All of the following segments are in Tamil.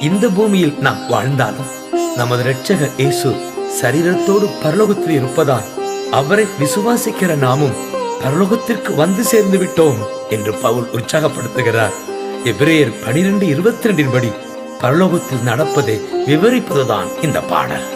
இந்த பூமியில் நாம் வாழ்ந்தாலும் நமது இரட்சகர் இயேசு சரீரத்தோடு பரலோகத்தில் இருப்பதால் அவரை விசுவாசிக்கிற நாமும் பரலோகத்திற்கு வந்து சேர்ந்து விட்டோம் என்று பவுல் உற்சாகப்படுத்துகிறார். எபிரேயர் 12:22 படி பரலோகத்தில் நடப்பதை விவரிப்பதுதான் இந்த பாடல்.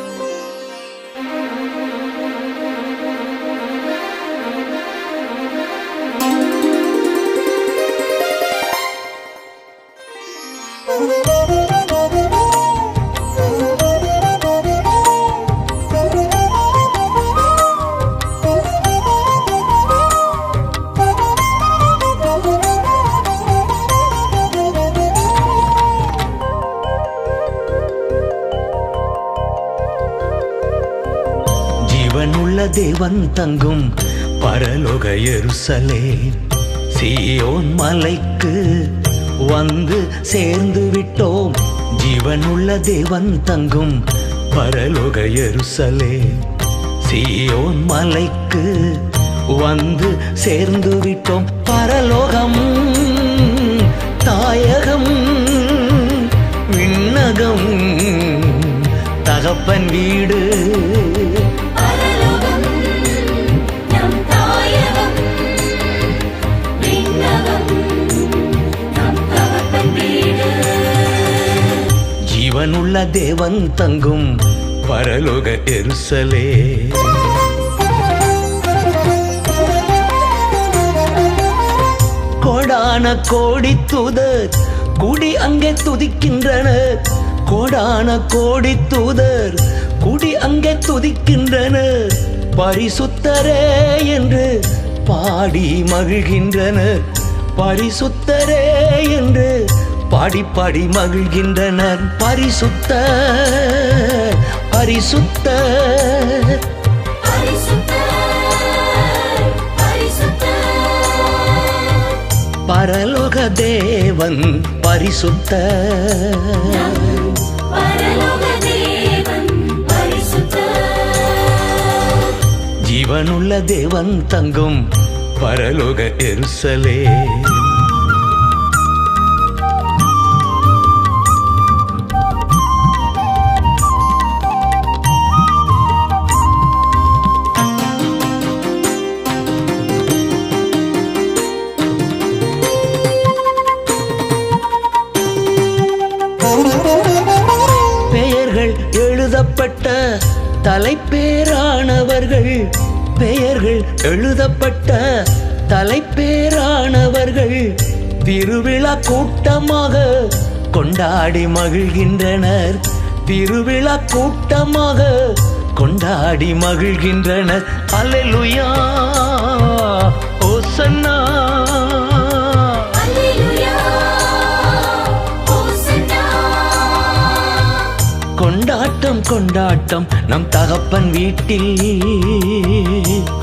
ஜீவனுள்ள தேவன் தங்கும் பரலோக எருசலேம், சீயோன் மலைக்கு வந்து சேர்ந்து விட்டோம். ஜீவனுள்ள தேவன் தங்கும் பரலோக எருசலேம், சீயோன் மலைக்கு வந்து சேர்ந்து விட்டோம். பரலோகம் தாயகம் விண்ணகம் தகப்பன் வீடு. ஜீவனுள்ள தேவன் தங்கும் பரலோக எருசலேம். கோடான கோடி தூதர் கூடி அங்கே துதிக்கின்றனர். கோடான கோடி தூதர் கூடி அங்கே துதிக்கின்றனர். பரிசுத்தரே என்று பாடி மகிழ்கின்றனர். பரிசுத்தரே என்று பாடி பாடி மகிழ்கின்றனர். பரிசுத்த பரிசுத்த பரலோக தேவன் பரிசுத்த. ஜீவனுள்ள தேவன் தங்கும் பரலோக எருசலேம். பெயர்கள் எழுதப்பட்ட தலைப்பேரானவர்கள், பெயர்கள் எழுதப்பட்ட தலைப்பேரானவர்கள் திருவிழா கூட்டமாக கொண்டாடி மகிழ்கின்றனர். திருவிழா கூட்டமாக கொண்டாடி மகிழ்கின்றனர். அல்லேலூயா ஓசன்னா. கொண்டாட்டம் கொண்டாட்டம் நம் தகப்பன் வீட்டில்.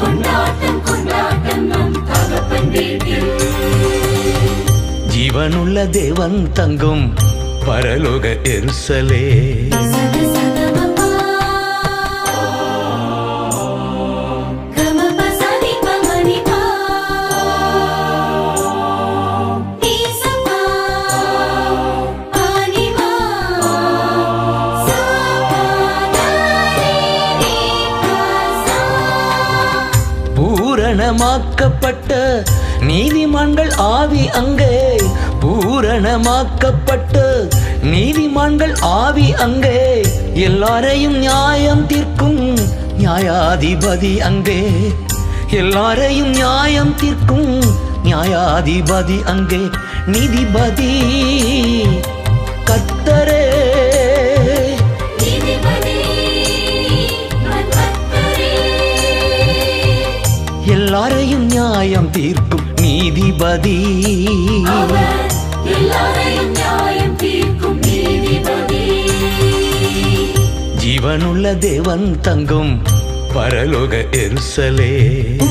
கொண்டாட்டம் கொண்டாட்டம் நம் தகப்பன் வீட்டில். ஜீவனுள்ள தேவன் தங்கும் பரலோக எருசலேம். பூரணமாக்கப்பட்ட நீதிமான்கள் ஆவி அங்கே. பூரணமாக்கப்பட்ட நீதிமான்கள் ஆவி அங்கே. எல்லாரையும் நியாயம் தீர்க்கும் நியாயாதிபதி அங்கே. எல்லாரையும் நியாயம் தீர்க்கும் நியாயாதிபதி அங்கே. நீதிபதி கர்த்தரே. எல்லாரையும் நியாயம் தீர்க்கும் நீதிபதி. எல்லாரையும் நியாயம் தீர்க்கும் நீதிபதி. ஜீவனுள்ள தேவன் தங்கும் பரலோக எருசலேம்.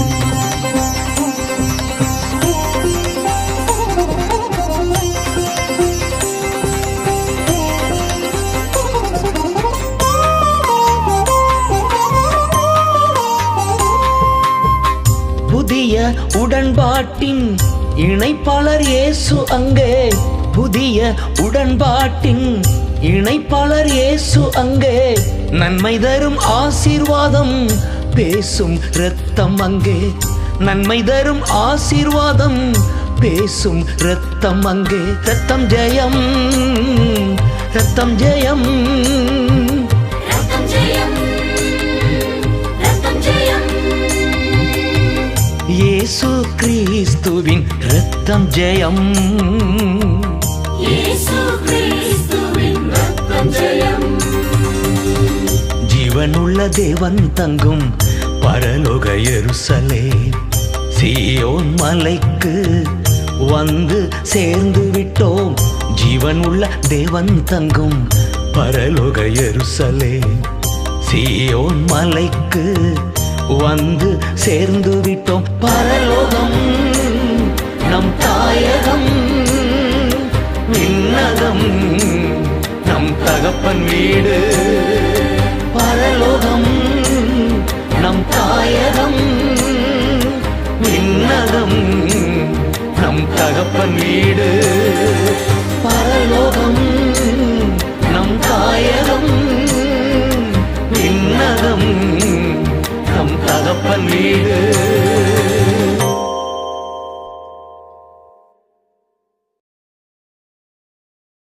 புதிய உடன்பாட்டின் இணைப்பாளர் இயேசு அங்கே. புதிய உடன்பாட்டின் இணைப்பாளர் இயேசு அங்கே, நன்மை தரும் ஆசீர்வாதம் பேசும் இரத்தம் அங்கே, நன்மை தரும் ஆசீர்வாதம் பேசும் இரத்தம் அங்கே. இரத்தம் ஜெயம், இரத்தம் ஜெயம், ரத்தம் ஜெயம், ரத்தம் ஜெயம். இயேசு கிறிஸ்துவின் இரத்தம் ஜெயம், இயேசு கிறிஸ்துவின் ரத்தம் ஜெயம். ஜீவனுள்ள தேவன் தங்கும் பரலோக எருசலேம், சீயோன் மலைக்கு வந்து சேர்ந்து விட்டோம். ஜீவனுள்ள தேவன் தங்கும் பரலோக எருசலேம், சீயோன் மலைக்கு வந்து சேர்ந்து விட்டோம். பரலோகம் நம் தாயகம், விண்ணகம் நம் தகப்பன் வீடு. பரலோகம் நம் தாயகம், விண்ணகம் நம் தகப்பன் வீடு. பரலோகம் நம் தாயகம், விண்ணகம் நம் தகப்பன் வீடு.